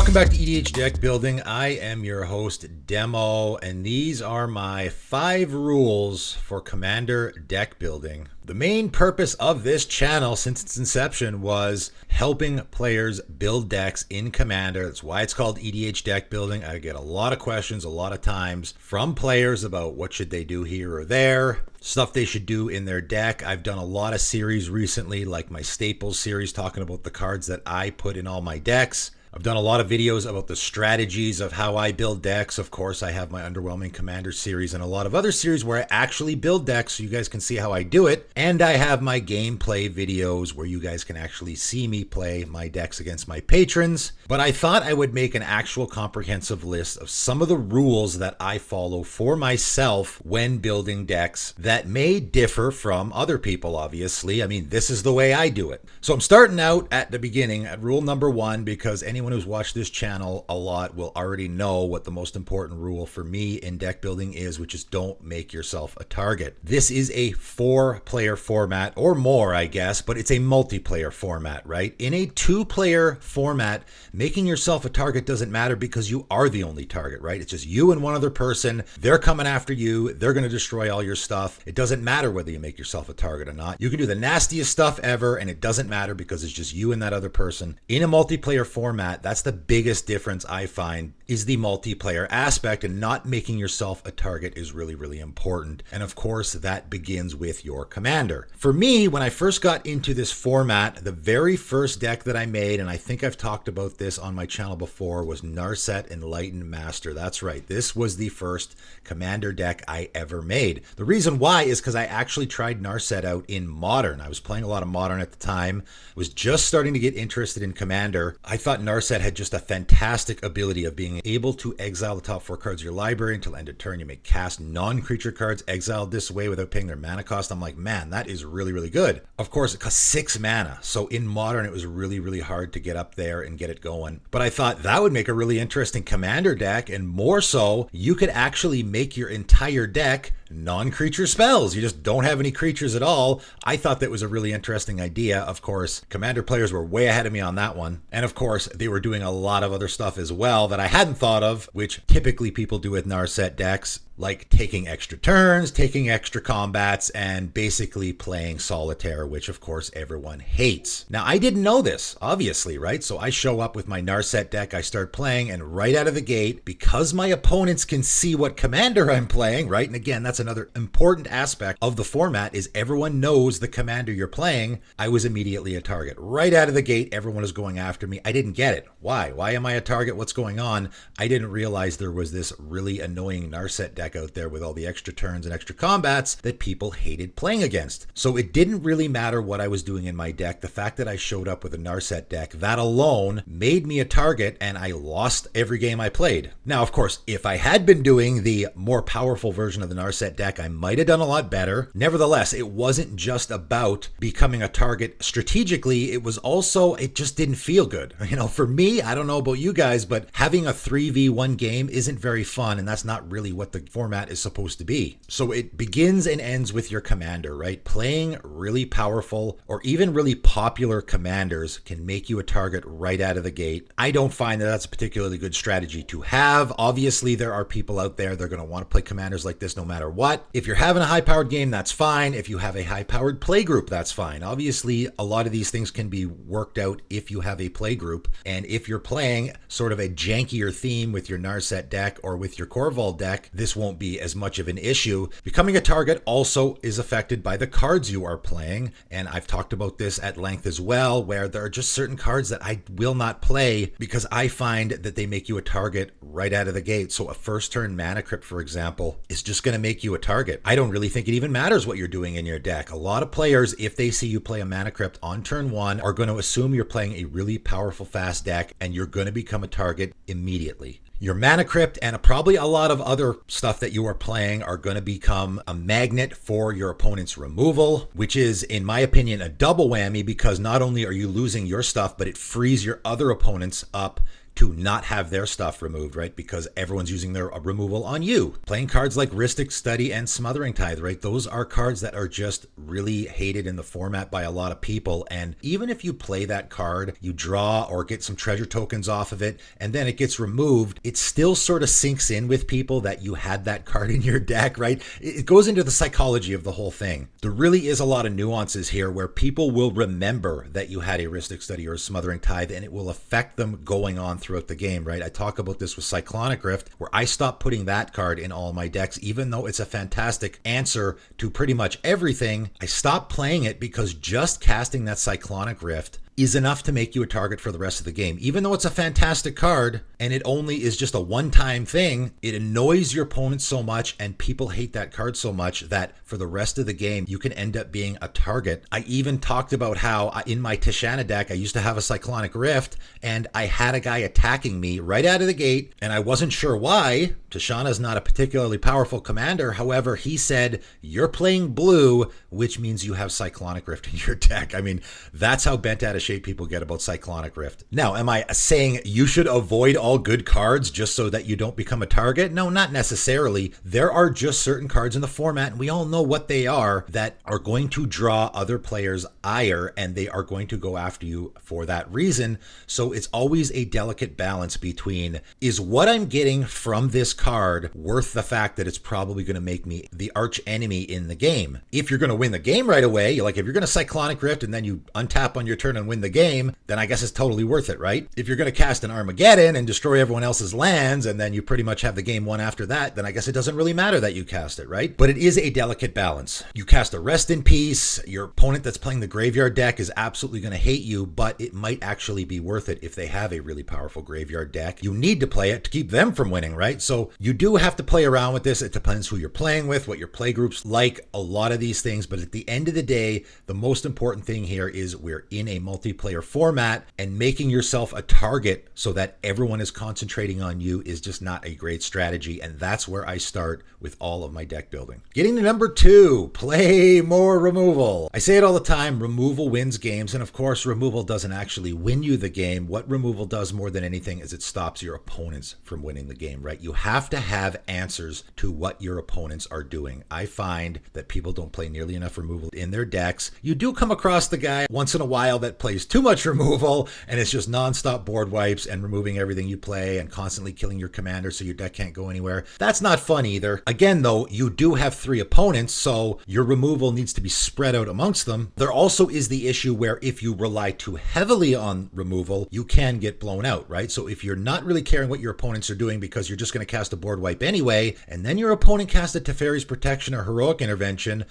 Welcome back to EDH Deck Building. I am your host, Demo, and these are my 5 rules for Commander deck building. The main purpose of this channel since its inception was helping players build decks in Commander. That's why it's called EDH Deck Building. I get a lot of questions a lot of times from players about what should they do here or there, stuff they should do in their deck. I've done a lot of series recently, like my Staples series, talking about the cards that I put in all my decks. I've done a lot of videos about the strategies of how I build decks. Of course, I have my Underwhelming Commander series and a lot of other series where I actually build decks so you guys can see how I do it. And I have my gameplay videos where you guys can actually see me play my decks against my patrons. But I thought I would make an actual comprehensive list of some of the rules that I follow for myself when building decks that may differ from other people, obviously. I mean, this is the way I do it. So I'm starting out at the beginning at rule number 1 because anyone who's watched this channel a lot will already know what the most important rule for me in deck building is, which is don't make yourself a target. This is a 4-player format or more, I guess, but it's a multiplayer format, right? In a 2-player format, making yourself a target doesn't matter because you are the only target, right? It's just you and one other person. They're coming after you. They're going to destroy all your stuff. It doesn't matter whether you make yourself a target or not. You can do the nastiest stuff ever, and it doesn't matter because it's just you and that other person. In a multiplayer format, that's the biggest difference I find, is the multiplayer aspect, and not making yourself a target is really, really important. And of course, that begins with your commander. For me, when I first got into this format, the very first deck that I made, and I think I've talked about this on my channel before, was Narset Enlightened Master. That's right. This was the first commander deck I ever made. The reason why is because I actually tried Narset out in Modern. I was playing a lot of Modern at the time, was just starting to get interested in Commander. I thought Narset had just a fantastic ability of being able to exile the top 4 cards of your library until end of turn. You may cast non-creature cards exiled this way without paying their mana cost. I'm like, man, that is really, really good. Of course, it costs 6 mana. So in Modern, it was really, really hard to get up there and get it going. But I thought that would make a really interesting Commander deck, and more so, you could actually make your entire deck non-creature spells. You just don't have any creatures at all. I thought that was a really interesting idea. Of course, Commander players were way ahead of me on that one. And of course, they were doing a lot of other stuff as well that I hadn't thought of, which typically people do with Narset decks, like taking extra turns, taking extra combats, and basically playing solitaire, which of course everyone hates. Now, I didn't know this, obviously, right? So I show up with my Narset deck, I start playing, and right out of the gate, because my opponents can see what commander I'm playing, right? And again, that's another important aspect of the format, is everyone knows the commander you're playing. I was immediately a target. Right out of the gate, everyone is going after me. I didn't get it. Why? Why am I a target? What's going on? I didn't realize there was this really annoying Narset deck out there with all the extra turns and extra combats that people hated playing against. So it didn't really matter what I was doing in my deck. The fact that I showed up with a Narset deck, that alone made me a target, and I lost every game I played. Now, of course, if I had been doing the more powerful version of the Narset deck, I might have done a lot better. Nevertheless, it wasn't just about becoming a target strategically. It was also, it just didn't feel good. You know, for me, I don't know about you guys, but having a 3v1 game isn't very fun, and that's not really what the format is supposed to be. So it begins and ends with your commander, right? Playing really powerful or even really popular commanders can make you a target right out of the gate. I don't find that that's a particularly good strategy to have. Obviously, there are people out there that are going to want to play commanders like this no matter what. If you're having a high-powered game, that's fine. If you have a high-powered play group, that's fine. Obviously, a lot of these things can be worked out if you have a play group, and if you're playing sort of a jankier theme with your Narset deck or with your Corval deck, this won't be as much of an issue. Becoming a target also is affected by the cards you are playing, and I've talked about this at length as well, where there are just certain cards that I will not play because I find that they make you a target right out of the gate. So a first turn Mana Crypt, for example, is just going to make you a target. I don't really think it even matters what you're doing in your deck. A lot of players, if they see you play a Mana Crypt on turn 1, are going to assume you're playing a really powerful fast deck, and you're going to become a target immediately. Your Mana Crypt and probably a lot of other stuff that you are playing are going to become a magnet for your opponent's removal, which is, in my opinion, a double whammy, because not only are you losing your stuff, but it frees your other opponents up to not have their stuff removed, right? Because everyone's using their removal on you. Playing cards like Rhystic Study and Smothering Tithe, right? Those are cards that are just really hated in the format by a lot of people. And even if you play that card, you draw or get some treasure tokens off of it, and then it gets removed, it still sort of sinks in with people that you had that card in your deck, right? It goes into the psychology of the whole thing. There really is a lot of nuances here where people will remember that you had a Rhystic Study or a Smothering Tithe, and it will affect them going on throughout the game, right? I talk about this with Cyclonic Rift, where I stopped putting that card in all my decks, even though it's a fantastic answer to pretty much everything. I stopped playing it because just casting that Cyclonic Rift is enough to make you a target for the rest of the game. Even though it's a fantastic card and it only is just a one-time thing, it annoys your opponent so much and people hate that card so much that for the rest of the game, you can end up being a target. I even talked about how in my Tishana deck, I used to have a Cyclonic Rift and I had a guy attacking me right out of the gate and I wasn't sure why. Tishana's not a particularly powerful commander. However, he said, you're playing blue, which means you have Cyclonic Rift in your deck. I mean, that's how bent out of shape people get about Cyclonic Rift. Now, am I saying you should avoid all good cards just so that you don't become a target? No, not necessarily. There are just certain cards in the format, and we all know what they are, that are going to draw other players' ire, and they are going to go after you for that reason. So it's always a delicate balance between, is what I'm getting from this card worth the fact that it's probably going to make me the arch enemy in the game? If you're going to win the game right away, like if you're going to Cyclonic Rift and then you untap on your turn and win the game, then I guess it's totally worth it, right? If you're going to cast an Armageddon and destroy everyone else's lands and then you pretty much have the game won after that, then I guess it doesn't really matter that you cast it, right? But it is a delicate balance. You cast a Rest in Peace, your opponent that's playing the graveyard deck is absolutely going to hate you, but it might actually be worth it if they have a really powerful graveyard deck. You need to play it to keep them from winning, right? So you do have to play around with this. It depends who you're playing with, what your play group's like, a lot of these things. But at the end of the day, the most important thing here is we're in a multiplayer format, and making yourself a target so that everyone is concentrating on you is just not a great strategy. And that's where I start with all of my deck building. Getting to number 2, play more removal. I say it all the time, removal wins games. And of course, removal doesn't actually win you the game. What removal does more than anything is it stops your opponents from winning the game, right? You have to have answers to what your opponents are doing. I find that people don't play nearly enough removal in their decks. You do come across the guy once in a while that plays too much removal and it's just nonstop board wipes and removing everything you play and constantly killing your commander so your deck can't go anywhere. That's not fun either. Again, though, you do have 3 opponents, so your removal needs to be spread out amongst them. There also is the issue where if you rely too heavily on removal, you can get blown out, right? So if you're not really caring what your opponents are doing because you're just going to cast a board wipe anyway, and then your opponent casts a Teferi's Protection or Heroic Intervention,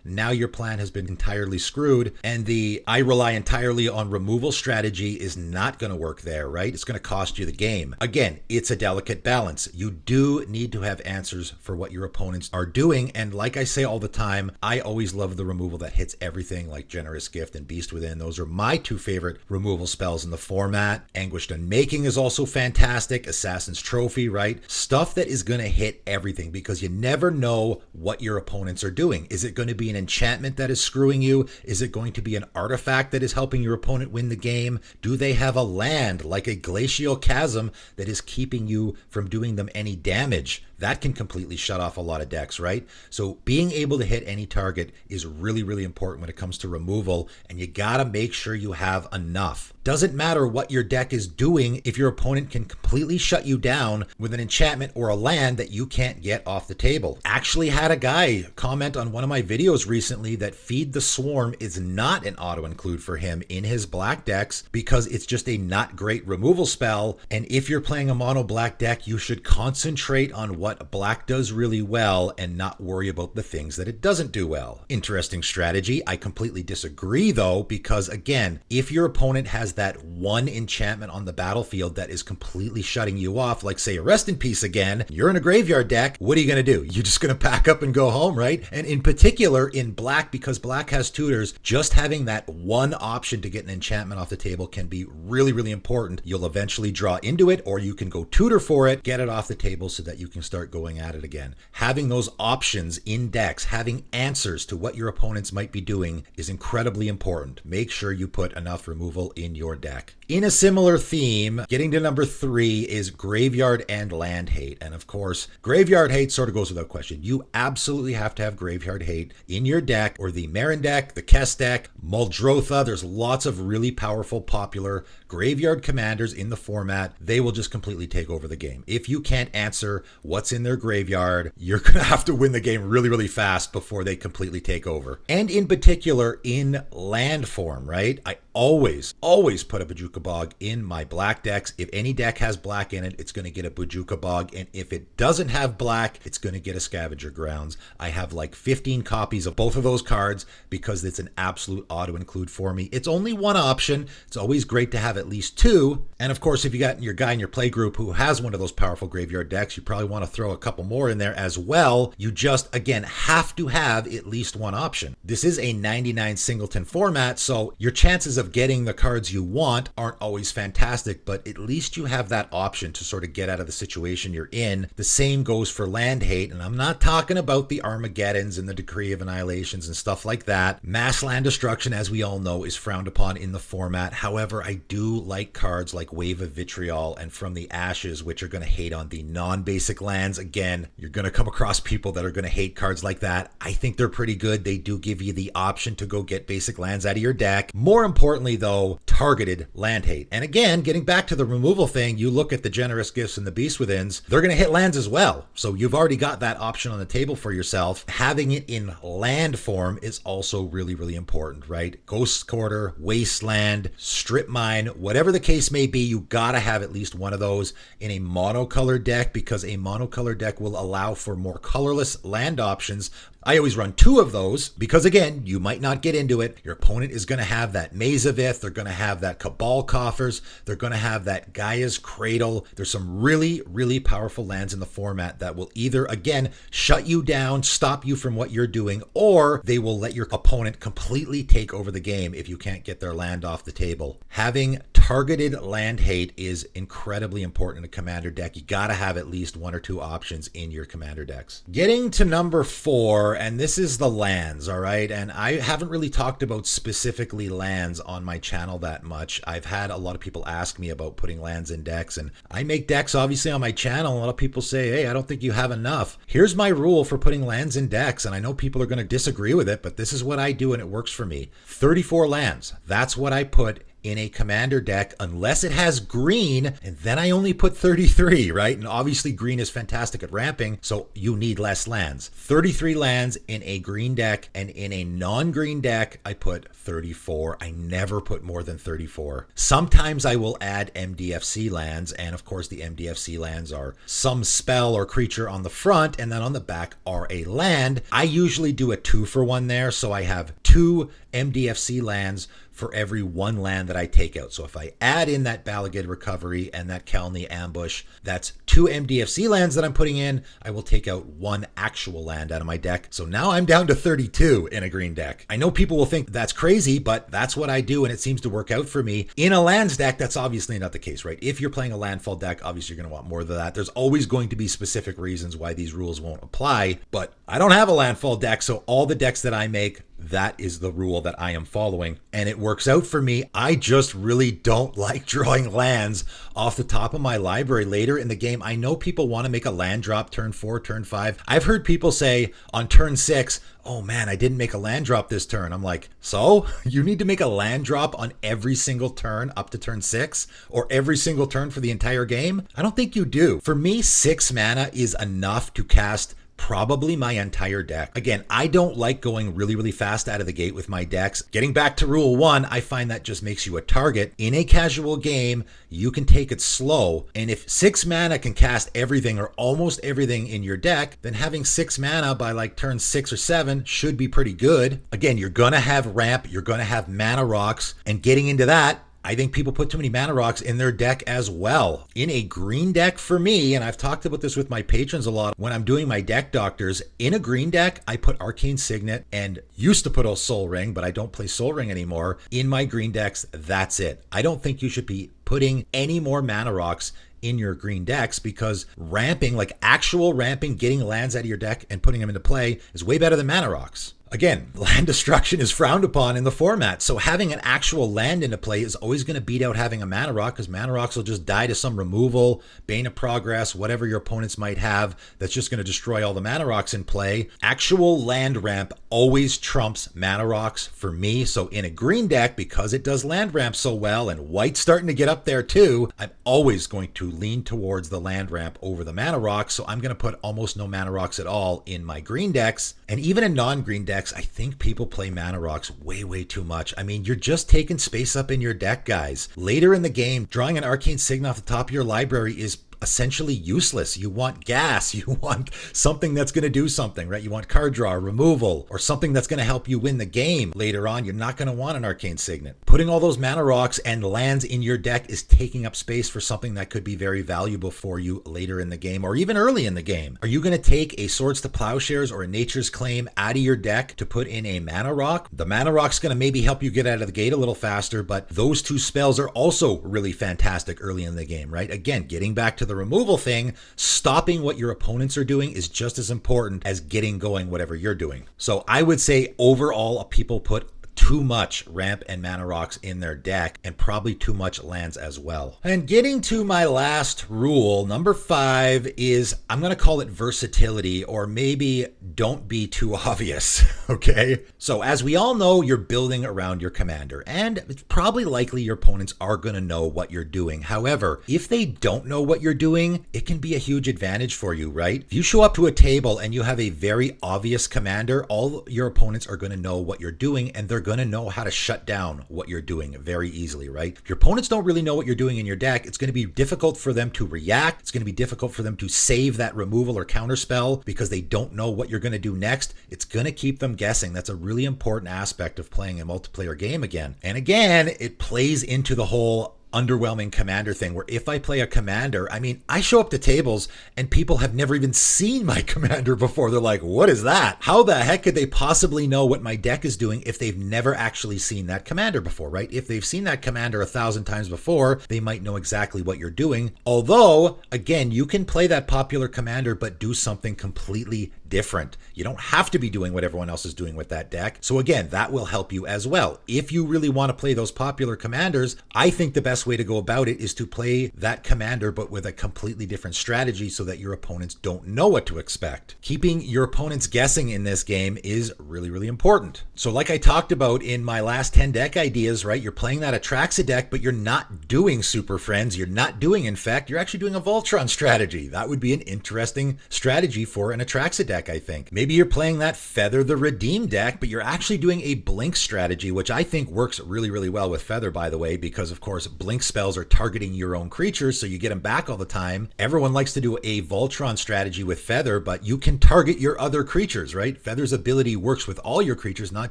now your plan has been entirely screwed, and the I rely entirely on removal strategy is not going to work there, right? It's going to cost you the game. Again, it's a delicate balance. You do need to have answers for what your opponents are doing, and like I say all the time, I always love the removal that hits everything, like Generous Gift and Beast Within. Those are my 2 favorite removal spells in the format. Anguished Unmaking is also fantastic. Assassin's Trophy, right? Stuff that is going to hit everything because you never know what your opponents are doing. Is it going to be an enchantment that is screwing you? Is it going to be an artifact that is helping your opponent win the game? Do they have a land like a Glacial Chasm that is keeping you from doing them any damage? That can completely shut off a lot of decks, right? So being able to hit any target is really, really important when it comes to removal, and you gotta make sure you have enough. Doesn't matter what your deck is doing if your opponent can completely shut you down with an enchantment or a land that you can't get off the table. Actually had a guy comment on one of my videos recently that Feed the Swarm is not an auto-include for him in his black decks because it's just a not great removal spell, and if you're playing a mono black deck, you should concentrate on what black does really well and not worry about the things that it doesn't do well. Interesting strategy. I completely disagree though, because again, if your opponent has that one enchantment on the battlefield that is completely shutting you off, like say a Rest in Peace again, you're in a graveyard deck, what are you going to do? You're just going to pack up and go home, right? And in particular in black, because black has tutors, just having that one option to get an enchantment off the table can be really, really important. You'll eventually draw draw into it, or you can go tutor for it, get it off the table so that you can start going at it again. Having those options in decks, having answers to what your opponents might be doing is incredibly important. Make sure you put enough removal in your deck. In a similar theme, getting to number 3 is graveyard and land hate. And of course, graveyard hate sort of goes without question. You absolutely have to have graveyard hate in your deck, or the Marin deck, the Kess deck, Muldrotha. There's lots of really powerful, popular graveyard commanders in the format. They will just completely take over the game. If you can't answer what's in their graveyard, you're going to have to win the game really, really fast before they completely take over. And in particular, in land form, right? I always put a Bojuka Bog in my black decks. If any deck has black in it, it's going to get a Bojuka Bog. And if it doesn't have black, it's going to get a Scavenger Grounds. I have like 15 copies of both of those cards because it's an absolute auto-include for me. It's only one option. It's always great to have at least 2. And of course, if you got your guy in your play group who has one of those powerful graveyard decks, you probably want to throw a couple more in there as well. You just, again, have to have at least one option. This is a 99 singleton format, so your chances of getting the cards you want aren't always fantastic, but at least you have that option to sort of get out of the situation you're in. The same goes for land hate, and I'm not talking about the Armageddons and the Decree of Annihilations and stuff like that. Mass land destruction, as we all know, is frowned upon in the format. However, I do like cards like Wave of Vitriol and From the Ashes, which are going to hate on the non-basic lands. Again, you're going to come across people that are going to hate cards like that. I think they're pretty good. They do give you the option to go get basic lands out of your deck. More importantly, though, targeted land hate. And again, getting back to the removal thing, you look at the Generous Gifts and the Beast Withins, they're going to hit lands as well. So you've already got that option on the table for yourself. Having it in land form is also really, really important, right? Ghost Quarter, Wasteland, Strip Mine, whatever the case may be, you got to have at least one of those in a monocolored deck, because a monocolored deck will allow for more colorless land options. I always run 2 of those because, again, you might not get into it. Your opponent is going to have that Maze of Ith. They're going to have that Cabal Coffers. They're going to have that Gaia's Cradle. There's some really, really powerful lands in the format that will either, again, shut you down, stop you from what you're doing, or they will let your opponent completely take over the game if you can't get their land off the table. Having targeted land hate is incredibly important in a commander deck. You got to have at least 1 or 2 options in your commander decks. Getting to number 4, and this is the lands, all right? And I haven't really talked about specifically lands on my channel that much. I've had a lot of people ask me about putting lands in decks, and I make decks obviously on my channel. A lot of people say, hey, I don't think you have enough. Here's my rule for putting lands in decks, and I know people are going to disagree with it, but this is what I do and it works for me. 34 lands. That's what I put in a commander deck, unless it has green, and then I only put 33, right? And obviously green is fantastic at ramping, so you need less lands. 33 lands in a green deck, and in a non-green deck, I put 34. I never put more than 34. Sometimes I will add MDFC lands, and of course the MDFC lands are some spell or creature on the front, and then on the back are a land. I usually do a 2-for-1 there, so I have 2 MDFC lands for every 1 land that I take out. So if I add in that Balagid Recovery and that Kelney Ambush, that's 2 MDFC lands that I'm putting in. I will take out 1 actual land out of my deck. So now I'm down to 32 in a green deck. I know people will think that's crazy, but that's what I do, and it seems to work out for me. In a lands deck, that's obviously not the case, right? If you're playing a landfall deck, obviously you're going to want more than that. There's always going to be specific reasons why these rules won't apply, but I don't have a landfall deck, so all the decks that I make, that is the rule that I am following, and it works out for me. I just really don't like drawing lands off the top of my library later in the game. I know people want to make a land drop turn 4, turn 5. I've heard people say on turn 6, oh man, I didn't make a land drop this turn. I'm like, so you need to make a land drop on every single turn up to turn 6, or every single turn for the entire game? I don't think you do. For me, 6 mana is enough to cast probably my entire deck. Again, I don't like going really, really fast out of the gate with my decks. Getting back to rule 1, I find that just makes you a target. In a casual game, you can take it slow. And if 6 mana can cast everything or almost everything in your deck, then having 6 mana by like turn 6 or 7 should be pretty good. Again, you're going to have ramp, you're going to have mana rocks, and getting into that, I think people put too many mana rocks in their deck as well. In a green deck for me, and I've talked about this with my patrons a lot, when I'm doing my deck doctors, in a green deck, I put Arcane Signet and used to put a Soul Ring, but I don't play Soul Ring anymore. In my green decks, that's it. I don't think you should be putting any more mana rocks in your green decks, because ramping, like actual ramping, getting lands out of your deck and putting them into play is way better than mana rocks. Again, land destruction is frowned upon in the format, so having an actual land into play is always going to beat out having a mana rock, because mana rocks will just die to some removal, Bane of Progress, whatever your opponents might have that's just going to destroy all the mana rocks in play. Actual land ramp always trumps mana rocks for me, so in a green deck, because it does land ramp so well, and white's starting to get up there too, I'm always going to lean towards the land ramp over the mana rocks, so I'm going to put almost no mana rocks at all in my green decks. And even in non-green decks, I think people play mana rocks way too much. I mean, you're just taking space up in your deck, guys. Later in the game, drawing an Arcane Signet off the top of your library is essentially useless. You want gas, you want something that's going to do something, right? You want card draw, removal, or something that's going to help you win the game later on. You're not going to want an Arcane Signet. Putting all those mana rocks and lands in your deck is taking up space for something that could be very valuable for you later in the game, or even early in the game. Are you going to take a Swords to Plowshares or a Nature's Claim out of your deck to put in a mana rock? The mana rock's going to maybe help you get out of the gate a little faster, but those two spells are also really fantastic early in the game, right? Again, getting back to the removal thing, stopping what your opponents are doing is just as important as getting going whatever you're doing. So I would say overall, people put too much ramp and mana rocks in their deck, and probably too much lands as well. And getting to my last rule, number 5, is I'm going to call it versatility, or maybe don't be too obvious, okay? So as we all know, you're building around your commander, and it's probably likely your opponents are going to know what you're doing. However, if they don't know what you're doing, it can be a huge advantage for you, right? If you show up to a table and you have a very obvious commander, all your opponents are going to know what you're doing, and they're going to know how to shut down what you're doing very easily, right? If your opponents don't really know what you're doing in your deck, it's going to be difficult for them to react. It's going to be difficult for them to save that removal or counter spell because they don't know what you're going to do next. It's going to keep them guessing. That's a really important aspect of playing a multiplayer game again. And again, it plays into the whole underwhelming commander thing, where if I play a commander, I mean, I show up to tables and people have never even seen my commander before. They're like, what is that? How the heck could they possibly know what my deck is doing if they've never actually seen that commander before, right? If they've seen that commander 1,000 times before, they might know exactly what you're doing. Although, again, you can play that popular commander, but do something completely different. You don't have to be doing what everyone else is doing with that deck. So again, that will help you as well. If you really want to play those popular commanders, I think the best way to go about it is to play that commander, but with a completely different strategy so that your opponents don't know what to expect. Keeping your opponents guessing in this game is really important. So like I talked about in my last 10 deck ideas, right? You're playing that Atraxa deck, but you're not doing Super Friends. You're not doing Infect. You're actually doing a Voltron strategy. That would be an interesting strategy for an Atraxa deck, I think. Maybe you're playing that Feather the Redeem deck, but you're actually doing a Blink strategy, which I think works really well with Feather, by the way, because of course Blink spells are targeting your own creatures, so you get them back all the time. Everyone likes to do a Voltron strategy with Feather, but you can target your other creatures, right? Feather's ability works with all your creatures, not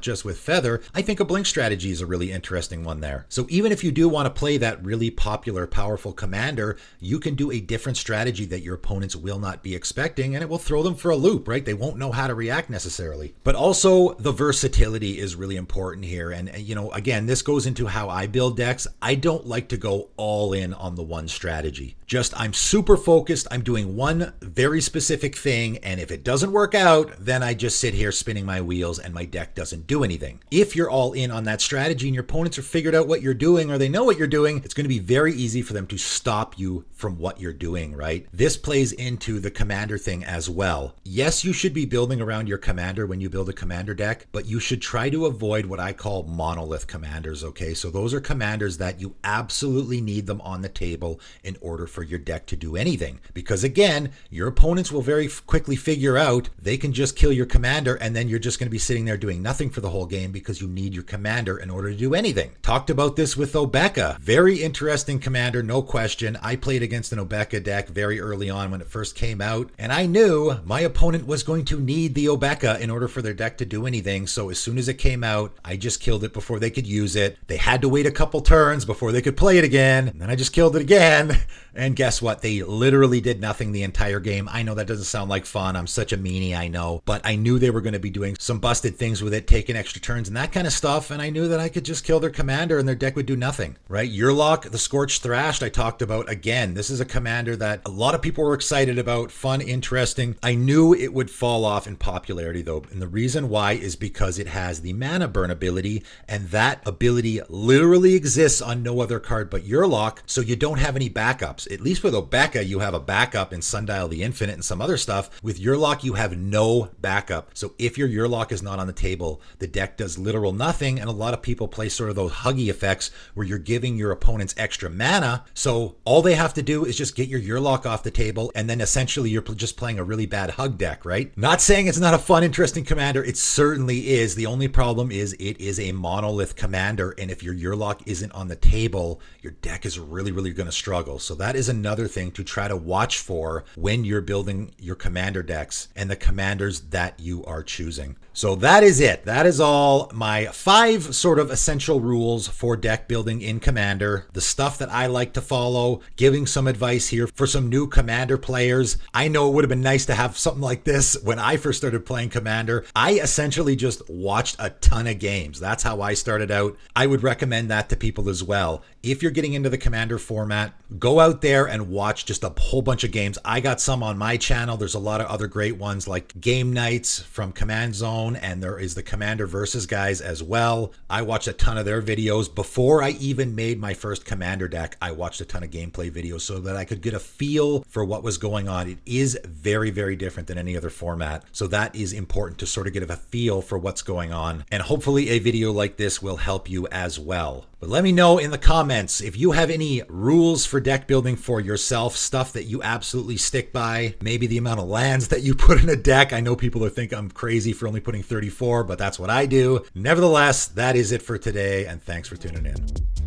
just with Feather. I think a Blink strategy is a really interesting one there. So even if you do want to play that really popular, powerful commander, you can do a different strategy that your opponents will not be expecting, and it will throw them for a loop, right? They won't know how to react necessarily. But also the versatility is really important here. And you know, again, this goes into how I build decks. I don't like to go all in on the one strategy. Just, I'm super focused. I'm doing one very specific thing. And if it doesn't work out, then I just sit here spinning my wheels and my deck doesn't do anything. If you're all in on that strategy and your opponents have figured out what you're doing, or they know what you're doing, it's going to be very easy for them to stop you from what you're doing, right? This plays into the commander thing as well. Yes, you should be building around your commander when you build a commander deck, but you should try to avoid what I call monolith commanders, okay? So those are commanders that you absolutely need them on the table in order for your deck to do anything. Because again, your opponents will very quickly figure out they can just kill your commander, and then you're just going to be sitting there doing nothing for the whole game because you need your commander in order to do anything. Talked about this with Obeka. Very interesting commander, no question. I played against an Obeka deck very early on when it first came out, and I knew my opponent was was going to need the Obeka in order for their deck to do anything. So as soon as it came out, I just killed it before they could use it. They had to wait a couple turns before they could play it again. And then I just killed it again. And guess what? They literally did nothing the entire game. I know that doesn't sound like fun. I'm such a meanie, I know. But I knew they were going to be doing some busted things with it, taking extra turns and that kind of stuff. And I knew that I could just kill their commander and their deck would do nothing, right? Yurlok, the Scorched Thrashed, I talked about. Again, this is a commander that a lot of people were excited about, fun, interesting. I knew it would fall off in popularity though. And the reason why is because it has the mana burn ability, and that ability literally exists on no other card but Yurlok. So you don't have any backups. At least with Obeka, you have a backup in Sundial the Infinite and some other stuff. With Yurlok, you have no backup. So if your Yurlok is not on the table, the deck does literal nothing. And a lot of people play sort of those huggy effects where you're giving your opponents extra mana. So all they have to do is just get your Yurlok off the table, and then essentially you're just playing a really bad hug deck, right? Not saying it's not a fun, interesting commander. It certainly is. The only problem is it is a monolith commander, and if your Yurlok isn't on the table, your deck is really going to struggle. So that is another thing to try to watch for when you're building your commander decks and the commanders that you are choosing. So that is it. That is all my 5 sort of essential rules for deck building in Commander. The stuff that I like to follow, giving some advice here for some new Commander players. I know it would have been nice to have something like this when I first started playing Commander. I essentially just watched a ton of games. That's how I started out. I would recommend that to people as well. If you're getting into the Commander format, go out there and watch just a whole bunch of games. I got some on my channel. There's a lot of other great ones like Game Nights from Command Zone, and there is the Commander Versus guys as well. I watched a ton of their videos. Before I even made my first Commander deck, I watched a ton of gameplay videos so that I could get a feel for what was going on. It is very different than any other format. So that is important to sort of get a feel for what's going on. And hopefully a video like this will help you as well. But let me know in the comments if you have any rules for deck building for yourself, stuff that you absolutely stick by, maybe the amount of lands that you put in a deck. I know people will think I'm crazy for only putting 34, but that's what I do. Nevertheless, that is it for today, and thanks for tuning in.